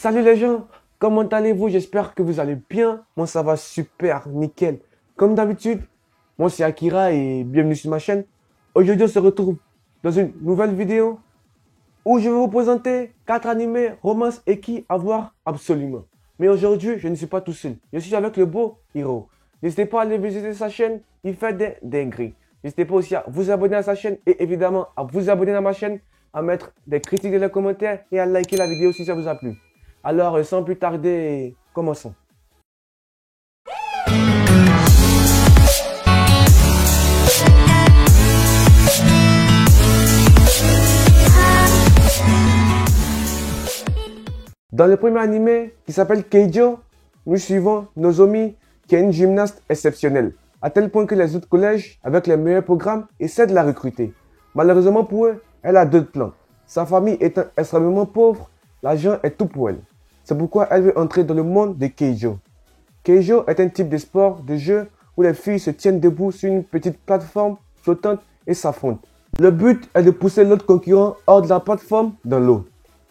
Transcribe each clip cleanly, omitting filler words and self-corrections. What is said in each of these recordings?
Salut les gens, comment allez-vous? J'espère que vous allez bien. Moi ça va super, nickel. Comme d'habitude, moi c'est Akira et bienvenue sur ma chaîne. Aujourd'hui on se retrouve dans une nouvelle vidéo où je vais vous présenter 4 animés, romances et qui à voir absolument. Mais aujourd'hui je ne suis pas tout seul, je suis avec le beau Hiro. N'hésitez pas à aller visiter sa chaîne, il fait des dingueries. N'hésitez pas aussi à vous abonner à sa chaîne et évidemment à vous abonner à ma chaîne, à mettre des critiques dans les commentaires et à liker la vidéo si ça vous a plu. Alors, sans plus tarder, commençons. Dans le premier animé, qui s'appelle Keijo, nous suivons Nozomi, qui est une gymnaste exceptionnelle, à tel point que les autres collèges, avec les meilleurs programmes, essaient de la recruter. Malheureusement pour eux, elle a deux plans. Sa famille étant extrêmement pauvre, l'argent est tout pour elle. C'est pourquoi elle veut entrer dans le monde de Keijo. Keijo est un type de sport, de jeu, où les filles se tiennent debout sur une petite plateforme flottante et s'affrontent. Le but est de pousser l'autre concurrent hors de la plateforme dans l'eau.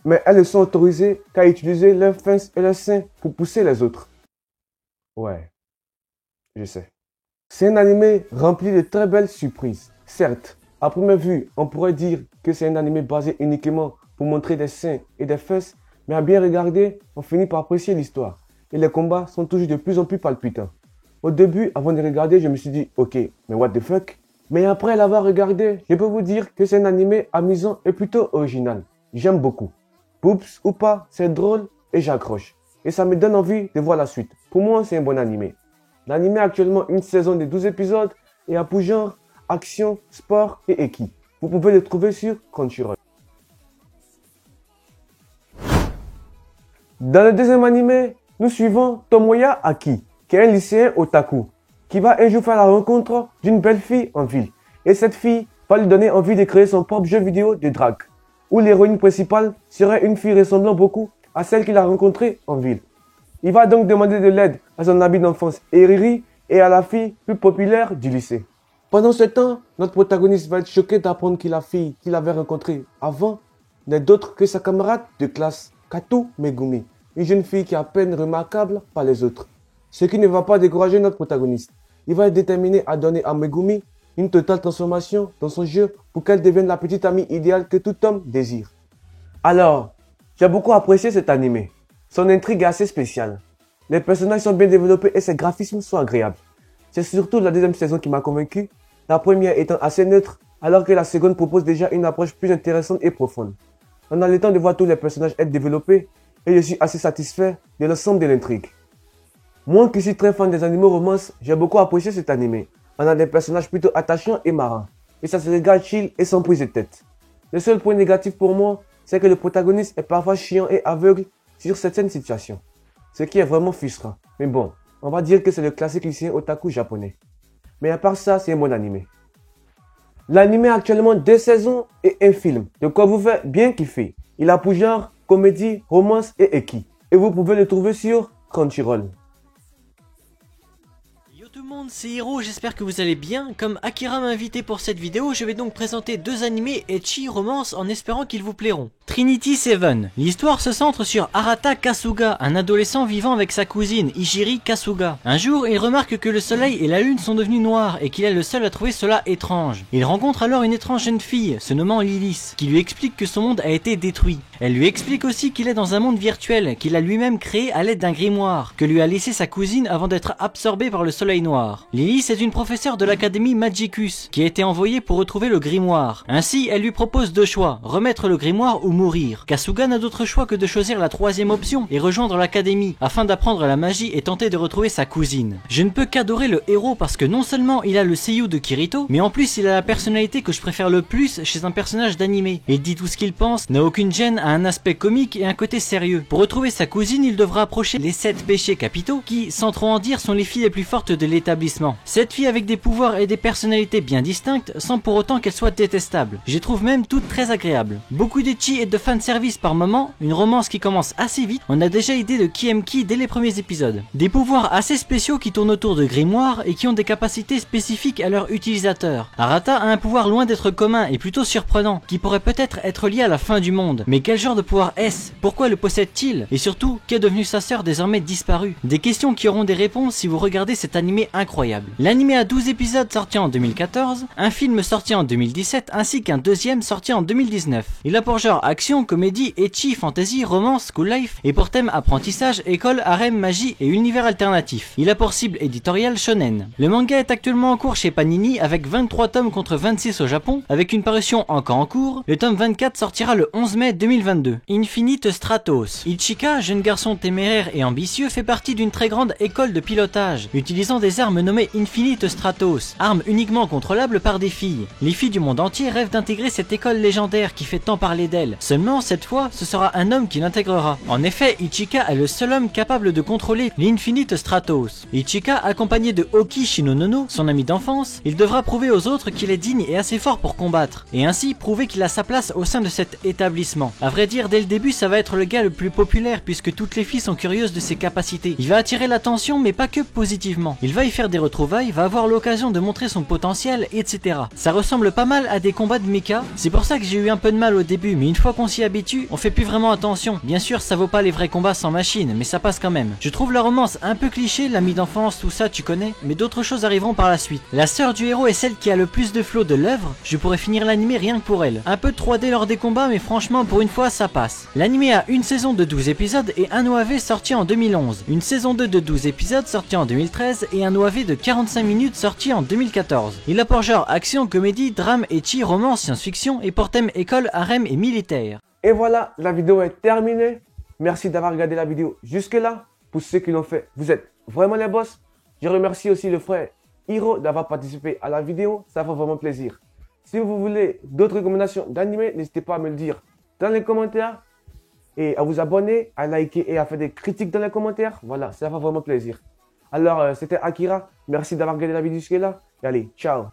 Mais elles ne sont autorisées qu'à utiliser leurs fesses et leurs seins pour pousser les autres. Ouais, je sais. C'est un animé rempli de très belles surprises. Certes, à première vue, on pourrait dire que c'est un animé basé uniquement pour montrer des seins et des fesses, mais à bien regarder, on finit par apprécier l'histoire. Et les combats sont toujours de plus en plus palpitants. Au début, avant de regarder, je me suis dit, ok, mais what the fuck? Mais après l'avoir regardé, je peux vous dire que c'est un animé amusant et plutôt original. J'aime beaucoup. Poups ou pas, c'est drôle et j'accroche. Et ça me donne envie de voir la suite. Pour moi, c'est un bon animé. L'animé a actuellement une saison de 12 épisodes et a pour genre action, sport et équipe. Vous pouvez le trouver sur Crunchyroll. Dans le deuxième animé, nous suivons Tomoya Aki, qui est un lycéen otaku, qui va un jour faire la rencontre d'une belle fille en ville. Et cette fille va lui donner envie de créer son propre jeu vidéo de drague, où l'héroïne principale serait une fille ressemblant beaucoup à celle qu'il a rencontrée en ville. Il va donc demander de l'aide à son ami d'enfance Eriri et à la fille plus populaire du lycée. Pendant ce temps, notre protagoniste va être choqué d'apprendre que la fille qu'il avait rencontrée avant n'est d'autre que sa camarade de classe, Kato Megumi, une jeune fille qui est à peine remarquable par les autres. Ce qui ne va pas décourager notre protagoniste. Il va être déterminé à donner à Megumi une totale transformation dans son jeu pour qu'elle devienne la petite amie idéale que tout homme désire. Alors, j'ai beaucoup apprécié cet animé. Son intrigue est assez spéciale. Les personnages sont bien développés et ses graphismes sont agréables. C'est surtout la deuxième saison qui m'a convaincu, la première étant assez neutre, alors que la seconde propose déjà une approche plus intéressante et profonde. On a le temps de voir tous les personnages être développés et je suis assez satisfait de l'ensemble de l'intrigue. Moi qui suis très fan des animés romances, j'ai beaucoup apprécié cet animé. On a des personnages plutôt attachants et marrants. Et ça se regarde chill et sans prise de tête. Le seul point négatif pour moi, c'est que le protagoniste est parfois chiant et aveugle sur certaines situations. Ce qui est vraiment frustrant. Mais bon, on va dire que c'est le classique lycéen otaku japonais. Mais à part ça, c'est un bon animé. L'animé a actuellement 2 saisons et un film, de quoi vous fait bien kiffer. Il a pour genre comédie, romance et eki. Et vous pouvez le trouver sur Crunchyroll. Yo tout le monde, c'est Hiro, j'espère que vous allez bien. Comme Akira m'a invité pour cette vidéo, je vais donc présenter 2 animés ecchi romance en espérant qu'ils vous plairont. Trinity Seven. L'histoire se centre sur Arata Kasuga, un adolescent vivant avec sa cousine Ishiri Kasuga. Un jour, il remarque que le soleil et la lune sont devenus noirs et qu'il est le seul à trouver cela étrange. Il rencontre alors une étrange jeune fille, se nommant Lilith, qui lui explique que son monde a été détruit. Elle lui explique aussi qu'il est dans un monde virtuel, qu'il a lui-même créé à l'aide d'un grimoire, que lui a laissé sa cousine avant d'être absorbé par le soleil noir. Lilith est une professeure de l'académie Magicus, qui a été envoyée pour retrouver le grimoire. Ainsi, elle lui propose 2 choix, remettre le grimoire ou mourir. Kasuga n'a d'autre choix que de choisir la 3e option et rejoindre l'académie, afin d'apprendre la magie et tenter de retrouver sa cousine. Je ne peux qu'adorer le héros parce que non seulement il a le seiyuu de Kirito, mais en plus il a la personnalité que je préfère le plus chez un personnage d'animé. Il dit tout ce qu'il pense, n'a aucune gêne, a un aspect comique et un côté sérieux. Pour retrouver sa cousine, il devra approcher les 7 péchés capitaux, qui, sans trop en dire, sont les filles les plus fortes de l'établissement. établissement. Cette fille avec des pouvoirs et des personnalités bien distinctes sans pour autant qu'elle soit détestable. Je les trouve même toutes très agréables. Beaucoup d'ecchi et de fanservice par moment, une romance qui commence assez vite, on a déjà idée de qui aime qui dès les premiers épisodes. Des pouvoirs assez spéciaux qui tournent autour de grimoires et qui ont des capacités spécifiques à leur utilisateur. Arata a un pouvoir loin d'être commun et plutôt surprenant, qui pourrait peut-être être lié à la fin du monde. Mais quel genre de pouvoir est-ce? Pourquoi le possède-t-il? Et surtout, qu'est devenue sa sœur désormais disparue? Des questions qui auront des réponses si vous regardez cet animé incroyable. L'animé a 12 épisodes sortis en 2014, un film sorti en 2017 ainsi qu'un deuxième sorti en 2019. Il a pour genre action, comédie, ecchi, fantasy, romance, school life et pour thème apprentissage, école, harem, magie et univers alternatif. Il a pour cible éditoriale shonen. Le manga est actuellement en cours chez Panini avec 23 tomes contre 26 au Japon, avec une parution encore en cours. Le tome 24 sortira le 11 mai 2022. Infinite Stratos. Ichika, jeune garçon téméraire et ambitieux, fait partie d'une très grande école de pilotage, utilisant des armes nommées Infinite Stratos, armes uniquement contrôlables par des filles. Les filles du monde entier rêvent d'intégrer cette école légendaire qui fait tant parler d'elle. Seulement, cette fois, ce sera un homme qui l'intégrera. En effet, Ichika est le seul homme capable de contrôler l'Infinite Stratos. Ichika, accompagné de Oki Shinonono, son ami d'enfance, il devra prouver aux autres qu'il est digne et assez fort pour combattre, et ainsi prouver qu'il a sa place au sein de cet établissement. À vrai dire, dès le début, ça va être le gars le plus populaire puisque toutes les filles sont curieuses de ses capacités. Il va attirer l'attention, mais pas que positivement. Il va y faire des retrouvailles, va avoir l'occasion de montrer son potentiel, etc. Ça ressemble pas mal à des combats de mecha, c'est pour ça que j'ai eu un peu de mal au début, mais une fois qu'on s'y habitue, on fait plus vraiment attention. Bien sûr, ça vaut pas les vrais combats sans machine, mais ça passe quand même. Je trouve la romance un peu cliché, l'ami d'enfance, tout ça tu connais, mais d'autres choses arriveront par la suite. La sœur du héros est celle qui a le plus de flow de l'œuvre, je pourrais finir l'animé rien que pour elle. Un peu de 3D lors des combats, mais franchement pour une fois ça passe. L'animé a une saison de 12 épisodes et un OAV sorti en 2011, une saison 2 de 12 épisodes sorti en 2013 et un OAV de 45 minutes sorti en 2014. Il a pour genre action, comédie, drame, ecchi, romance, science-fiction et pour thème école, harem et militaire. Et voilà, la vidéo est terminée. Merci d'avoir regardé la vidéo jusque là. Pour ceux qui l'ont fait, vous êtes vraiment les boss. Je remercie aussi le frère Hiro d'avoir participé à la vidéo. Ça fait vraiment plaisir. Si vous voulez d'autres recommandations d'animé, n'hésitez pas à me le dire dans les commentaires. Et à vous abonner, à liker et à faire des critiques dans les commentaires. Voilà, ça fait vraiment plaisir. Alors, c'était Akira. Merci d'avoir regardé la vidéo jusque là. Et allez, ciao.